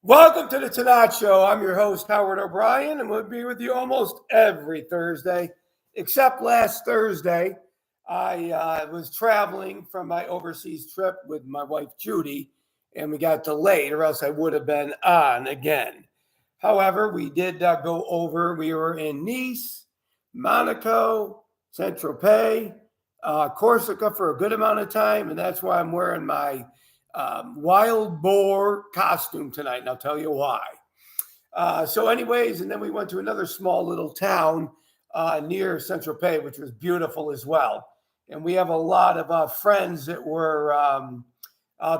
Welcome to the Tannat Show. I'm your host, Howard O'Brien, and we'll be with you almost every Thursday, except last Thursday. I was traveling from my overseas trip with my wife, Judy, and we got delayed, or else I would have been on again. However, we did go over. We were in Nice, Monaco, Saint-Tropez, Corsica for a good amount of time, and that's why I'm wearing my wild boar costume tonight, and I'll tell you why. Anyways, and then we went to another small little town near Saint-Tropez, which was beautiful as well. And we have a lot of friends that were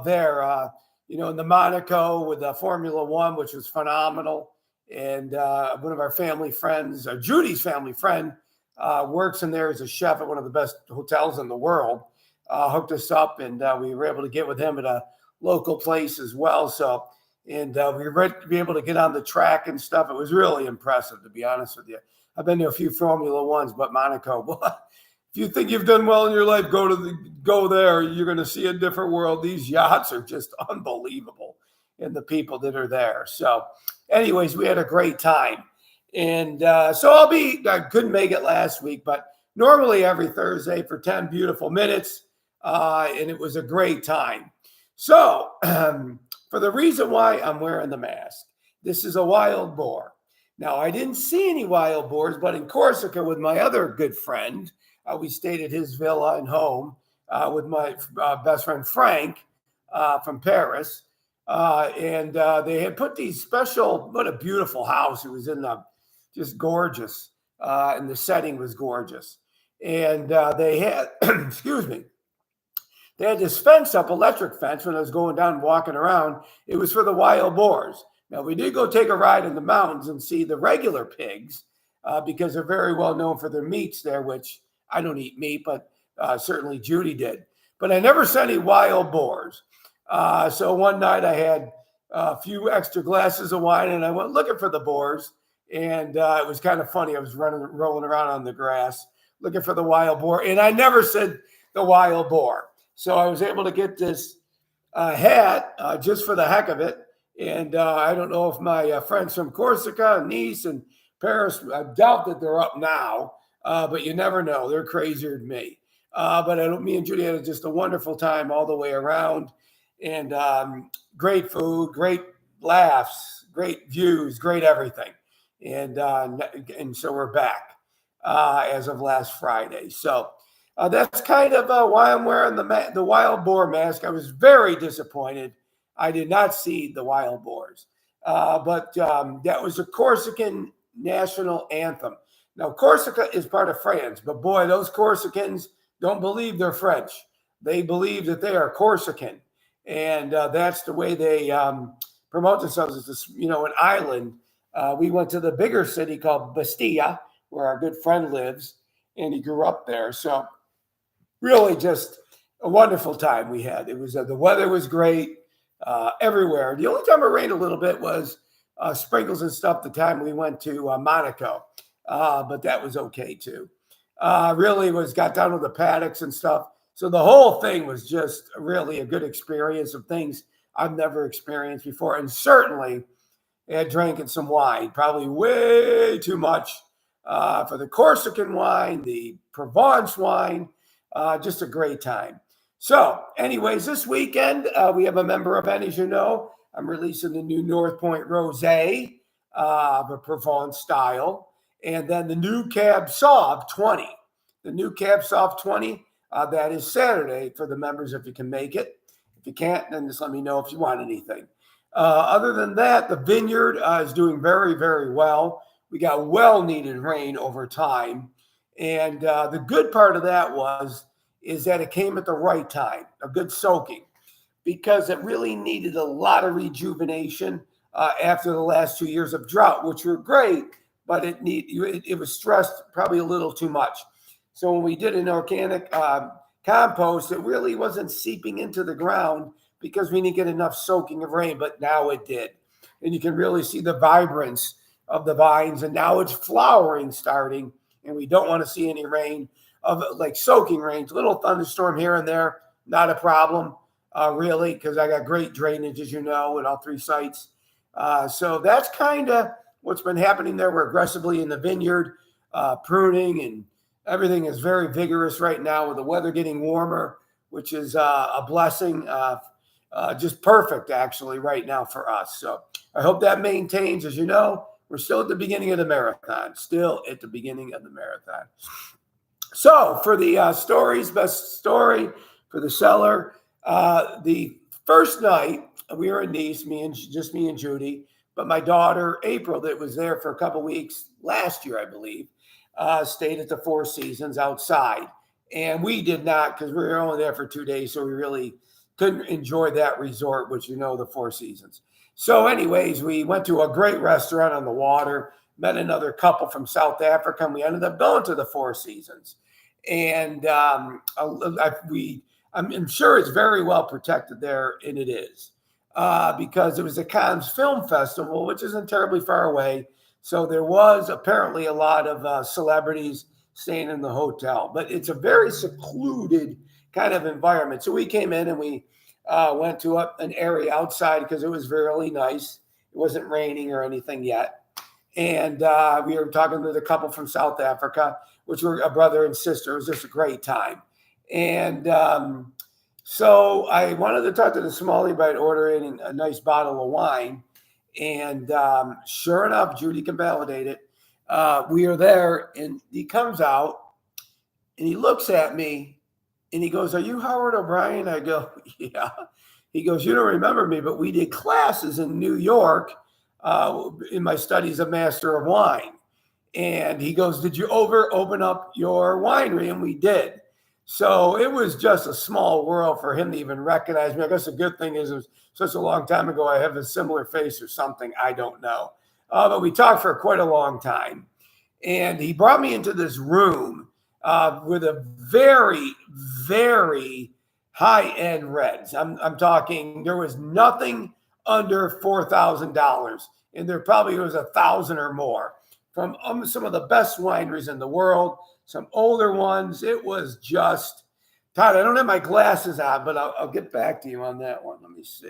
there, in the Monaco with Formula One, which was phenomenal. And one of our family friends, Judy's family friend, works in there as a chef at one of the best hotels in the world. Hooked us up, and we were able to get with him at a local place as well. We were to be able to get on the track and stuff. It was really impressive, to be honest with you. I've been to a few Formula Ones, but Monaco, if you think you've done well in your life, go there. You're going to see a different world. These yachts are just unbelievable, and the people that are there. So, anyways, we had a great time, and I couldn't make it last week, but normally every Thursday for 10 beautiful minutes. And it was a great time. So for the reason why I'm wearing the mask, this is a wild boar. Now, I didn't see any wild boars, but in Corsica with my other good friend, we stayed at his villa and home with my best friend Frank from Paris. They had put these what a beautiful house. It was just gorgeous. And the setting was gorgeous. And they had, excuse me, they had this fence up, electric fence, when I was going down and walking around. It was for the wild boars. Now, we did go take a ride in the mountains and see the regular pigs because they're very well known for their meats there, which I don't eat meat, but certainly Judy did. But I never saw any wild boars. So one night I had a few extra glasses of wine, and I went looking for the boars. And it was kind of funny. I was rolling around on the grass looking for the wild boar, and I never said the wild boar. So I was able to get this hat just for the heck of it. And I don't know if my friends from Corsica, Nice, and Paris, I doubt that they're up now, but you never know. They're crazier than me. Me and Judy had just a wonderful time all the way around, and great food, great laughs, great views, great everything. And so we're back as of last Friday. So that's kind of why I'm wearing the wild boar mask. I was very disappointed. I did not see the wild boars. But that was the Corsican national anthem. Now, Corsica is part of France, but boy, those Corsicans don't believe they're French. They believe that they are Corsican. And that's the way they promote themselves as this, an island. We went to the bigger city called Bastia, where our good friend lives, and he grew up there. So really just a wonderful time we had. It was the weather was great everywhere. The only time it rained a little bit was sprinkles and stuff the time we went to Monaco, but that was okay too. Really got down to the paddocks and stuff. So the whole thing was just really a good experience of things I've never experienced before, and certainly had drinking some wine, probably way too much for the Corsican wine, the Provence wine, just a great time. So anyways, this weekend, we have a member event, as you know. I'm releasing the new North Point Rosé, the Provence style, and then the new Cab Sauv 20. The new Cab Sauv 20, that is Saturday for the members if you can make it. If you can't, then just let me know if you want anything. Other than that, the vineyard is doing very, very well. We got well-needed rain over time. And the good part of that is that it came at the right time, a good soaking, because it really needed a lot of rejuvenation after the last 2 years of drought, which were great, but it was stressed probably a little too much. So when we did an organic compost, it really wasn't seeping into the ground because we didn't get enough soaking of rain, but now it did. And you can really see the vibrance of the vines, and now it's flowering starting, and we don't want to see any rain of like soaking rains, little thunderstorm here and there, not a problem really, because I got great drainage, as you know, at all three sites. So that's kind of what's been happening there. We're aggressively in the vineyard, pruning, and everything is very vigorous right now with the weather getting warmer, which is a blessing. Just perfect, actually, right now for us. So I hope that maintains. As you know, we're still at the beginning of the marathon, So for the stories, best story for the cellar, the first night we were in Nice, me and Judy, but my daughter April, that was there for a couple weeks last year, I believe, stayed at the Four Seasons outside, and we did not, because we were only there for 2 days, so we really couldn't enjoy that resort, which the Four Seasons. So, anyways, we went to a great restaurant on the water, met another couple from South Africa, and we ended up going to the Four Seasons. And I'm sure it's very well protected there, and it is, because it was the Cannes Film Festival, which isn't terribly far away. So there was apparently a lot of celebrities staying in the hotel, but it's a very secluded kind of environment. So we came in and we went to an area outside because it was really nice. It wasn't raining or anything yet. And we were talking to the couple from South Africa, which were a brother and sister. It was just a great time. And so I wanted to talk to the Somali about ordering a nice bottle of wine. And sure enough, Judy can validate it. We are there, and he comes out, and he looks at me, and he goes, "Are you Howard O'Brien?" I go, "Yeah." He goes, "You don't remember me, but we did classes in New York in my studies of Master of Wine." And he goes, "Did you open up your winery?" And we did. So it was just a small world for him to even recognize me. I guess the good thing is it was such a long time ago, I have a similar face or something. I don't know. But we talked for quite a long time. And he brought me into this room with a very, very high-end reds. I'm talking, there was nothing under $4,000. And there probably was 1,000 or more from some of the best wineries in the world, some older ones. It was just, Todd, I don't have my glasses on, but I'll get back to you on that one. Let me see.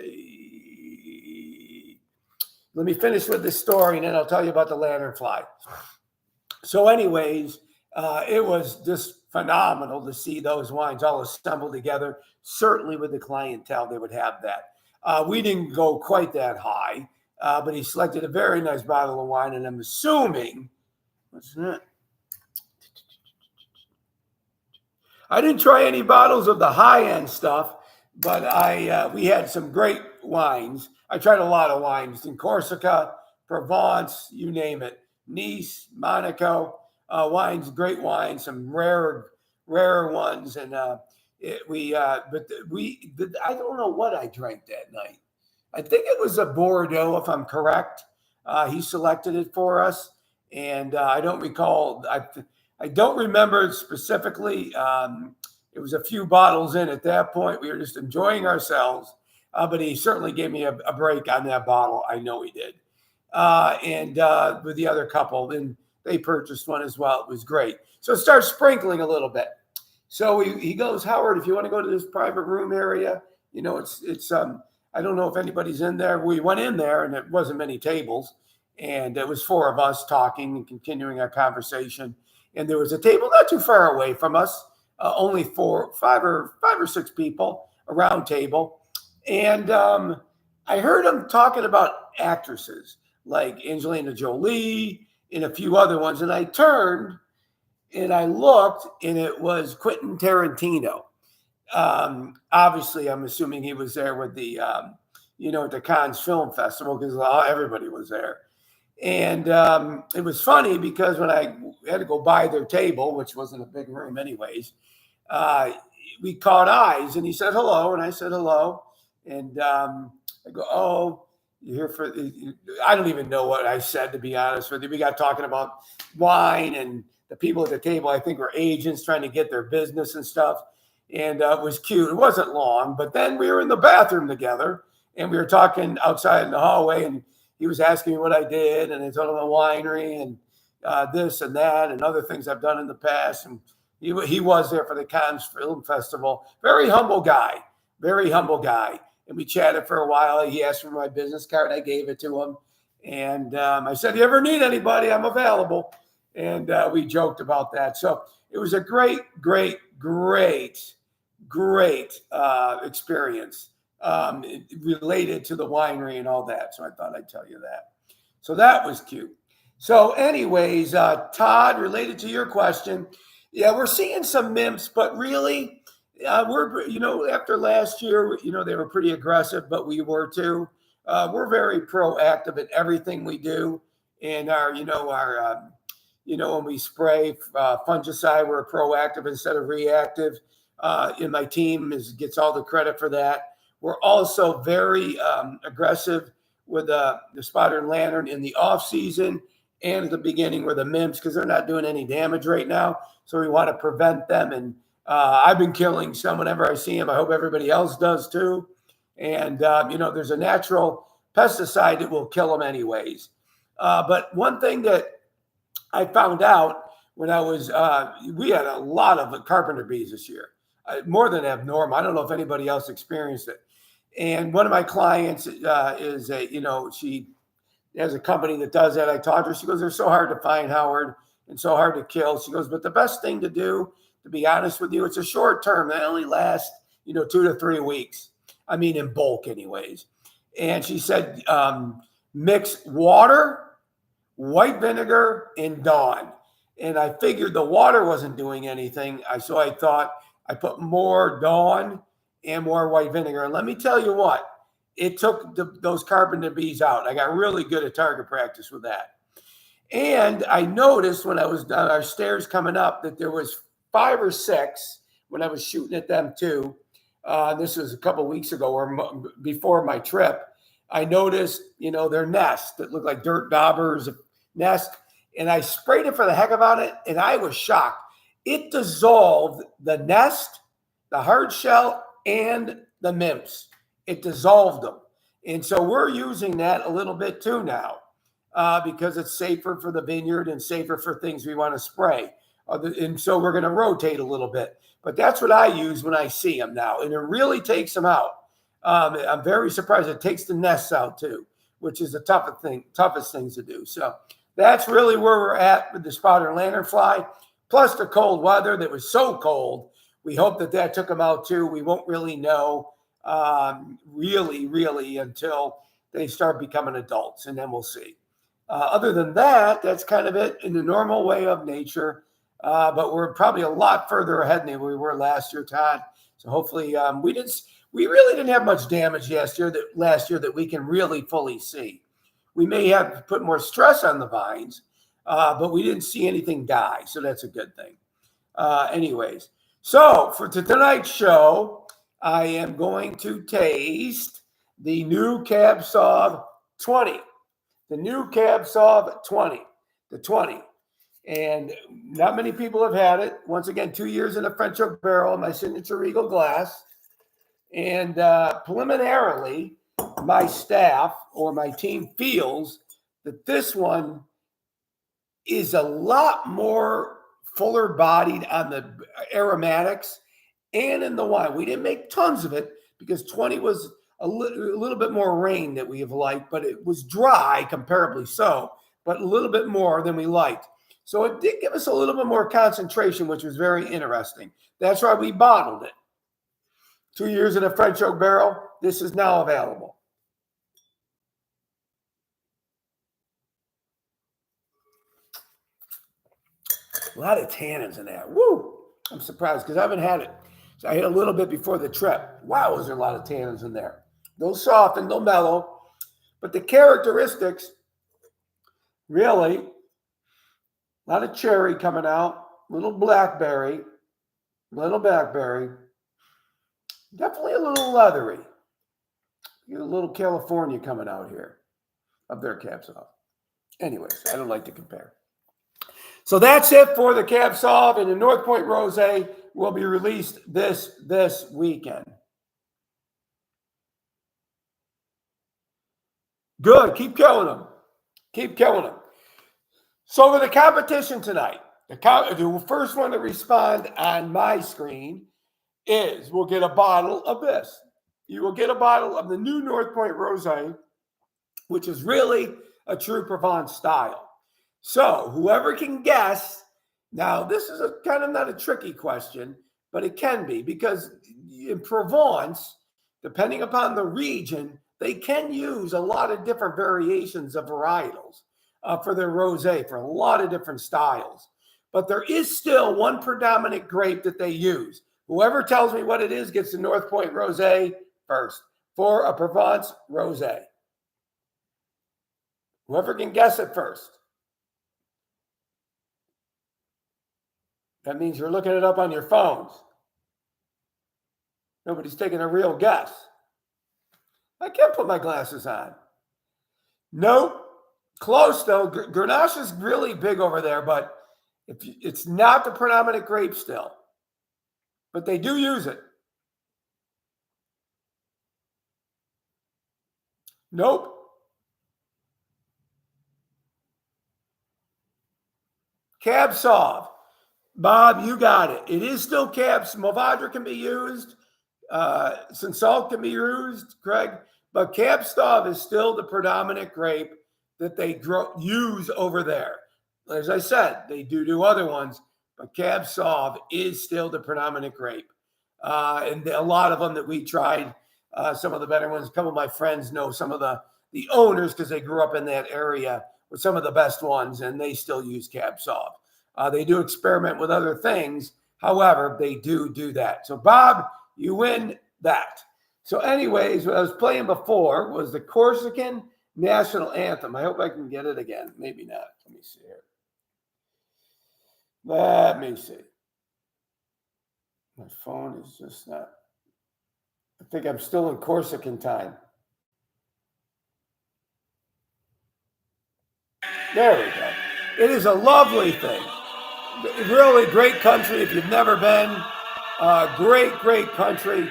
Let me finish with this story, and then I'll tell you about the lanternfly. So anyways, it was just phenomenal to see those wines all assembled together. Certainly with the clientele, they would have that. We didn't go quite that high. But he selected a very nice bottle of wine, and I'm assuming, what's that? I didn't try any bottles of the high-end stuff, but we had some great wines. I tried a lot of wines in Corsica, Provence, you name it, Nice, Monaco, wines, great wines, some rarer ones, and I don't know what I drank that night. I think it was a Bordeaux, if I'm correct. He selected it for us, and I don't recall. I don't remember it specifically. It was a few bottles in at that point. We were just enjoying ourselves, but he certainly gave me a break on that bottle. I know he did. And with the other couple, then they purchased one as well. It was great. So it starts sprinkling a little bit. So he goes, "Howard, if you want to go to this private room area, it's I don't know if anybody's in there." We went in there, and it wasn't many tables, and it was four of us talking and continuing our conversation. And there was a table not too far away from us, only five or six people, a round table. And I heard him talking about actresses like Angelina Jolie and a few other ones. And I turned and I looked, and it was Quentin Tarantino. Obviously, I'm assuming he was there with the, at the Cannes Film Festival, because everybody was there. And it was funny because when I had to go by their table, which wasn't a big room anyways, we caught eyes, and he said hello, and I said hello. And I go, "Oh, you're here for," I don't even know what I said, to be honest with you. We got talking about wine, and the people at the table, I think, were agents trying to get their business and stuff. And it was cute. It wasn't long, but then we were in the bathroom together, and we were talking outside in the hallway, and he was asking me what I did, and I told him the winery and this and that and other things I've done in the past. And he was there for the Cannes Film Festival. Very humble guy. and we chatted for a while. He asked for my business card. I gave it to him. And I said, you ever need anybody, I'm available. And we joked about that. So it was a great experience related to the winery and all that. So I thought I'd tell you that. So that was cute. So anyways, Todd, related to your question, yeah, we're seeing some MIMPs, but really, we're, after last year, they were pretty aggressive, but we were too. We're very proactive in everything we do. And when we spray fungicide, we're proactive instead of reactive. And my team gets all the credit for that. We're also very aggressive with the spotted lantern in the off season and at the beginning with the MIMPs because they're not doing any damage right now. So we want to prevent them. And I've been killing some whenever I see them. I hope everybody else does too. And, there's a natural pesticide that will kill them anyways. But one thing that I found out when we had a lot of carpenter bees this year, more than abnormal. I don't know if anybody else experienced it. And one of my clients she has a company that does that. I taught her, she goes, they're so hard to find, Howard, and so hard to kill. She goes, but the best thing to do, to be honest with you, it's a short term. They only last, 2 to 3 weeks. I mean, in bulk anyways. And she said, mix water, white vinegar, and Dawn. And I figured the water wasn't doing anything. So I thought I put more Dawn and more white vinegar. And let me tell you what, it took those carpenter bees out. I got really good at target practice with that. And I noticed when I was down our stairs coming up that there was 5 or 6 when I was shooting at them too. This was a couple of weeks ago or before my trip. I noticed, their nest that looked like dirt daubers nest. And I sprayed it for the heck of it. And I was shocked. It dissolved the nest, the hard shell, and the MIMPs. It dissolved them. And so we're using that a little bit too now because it's safer for the vineyard and safer for things we want to spray. And so we're going to rotate a little bit. But that's what I use when I see them now. And it really takes them out. I'm very surprised it takes the nests out too, which is the toughest things to do. So that's really where we're at with the spotted lanternfly, plus the cold weather that was so cold. We hope that took them out too. We won't really know really until they start becoming adults, and then we'll see. Other than that, that's kind of it in the normal way of nature. But we're probably a lot further ahead than we were last year, Todd. So hopefully we really didn't have much damage last year that we can really fully see. We may have to put more stress on the vines, but we didn't see anything die. So that's a good thing. Anyways, so for tonight's show, I am going to taste the new Cab Sauv 20. The new Cab Sauv 20. The 20. And not many people have had it. Once again, 2 years in a French oak barrel, my signature Regal glass. And preliminarily, my staff or my team feels that this one is a lot more fuller bodied on the aromatics and in the wine. We didn't make tons of it because 20 was a little bit more rain that we have liked, but it was dry comparably so, but a little bit more than we liked. So it did give us a little bit more concentration, which was very interesting. That's why we bottled it. 2 years in a French oak barrel. This is now available. A lot of tannins in that. Woo! I'm surprised because I haven't had it. So I had a little bit before the trip. Wow, was there a lot of tannins in there. They'll soften, they'll mellow. But the characteristics, really, a lot of cherry coming out, little blackberry, definitely a little leathery. You get a little California coming out here of their Cab Sauv. Anyways, I don't like to compare. So that's it for the Cab Sauv, and the North Point Rosé will be released this weekend. Good. Keep killing them. Keep killing them. So for the competition tonight, the first one to respond on my screen will get a bottle of this. you will get a bottle of the new North Point Rosé, which is really a true Provence style. So whoever can guess, now this is a kind of not a tricky question, but it can be, because in Provence, depending upon the region, they can use a lot of different variations of varietals for their rosé, for a lot of different styles. But there is still one predominant grape that they use. Whoever tells me what it is gets the North Point Rosé first for a Provence rosé. Whoever can guess it first. That means you're looking it up on your phones. Nobody's taking a real guess. I can't put my glasses on. Nope. Close, though. Grenache is really big over there, but it's not the predominant grape still. But they do use it. Nope. Cab Sauv. Bob, you got it. It is still Cab. Mourvedre can be used. Cinsault can be used, Craig. But Cab Sauv is still the predominant grape that they use over there. As I said, they do other ones, but Cab Sauv is still the predominant grape. And a lot of them that we tried, some of the better ones, a couple of my friends know some of the owners because they grew up in that area with some of the best ones, and they still use Cab Sauv. They do experiment with other things. However, they do that. So, Bob, you win that. So anyways, what I was playing before was the Corsican National Anthem. I hope I can get it again. Maybe not. Let me see here. Let me see. My phone is just not. I think I'm still in Corsican time. There we go. It is a lovely thing. Really great country if you've never been. Great country.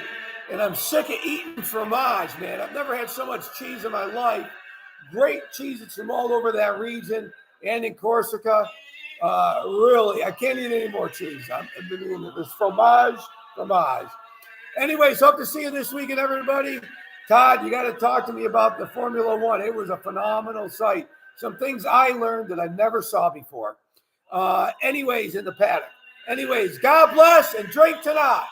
And I'm sick of eating fromage, man. I've never had so much cheese in my life. Great cheeses from all over that region and in Corsica. Really, I can't eat any more cheese. I've been eating this fromage. Anyways, hope to see you this weekend, everybody. Todd, you got to talk to me about the Formula One. It was a phenomenal sight. Some things I learned that I never saw before. Anyways, in the paddock. Anyways, God bless and drink Tannat.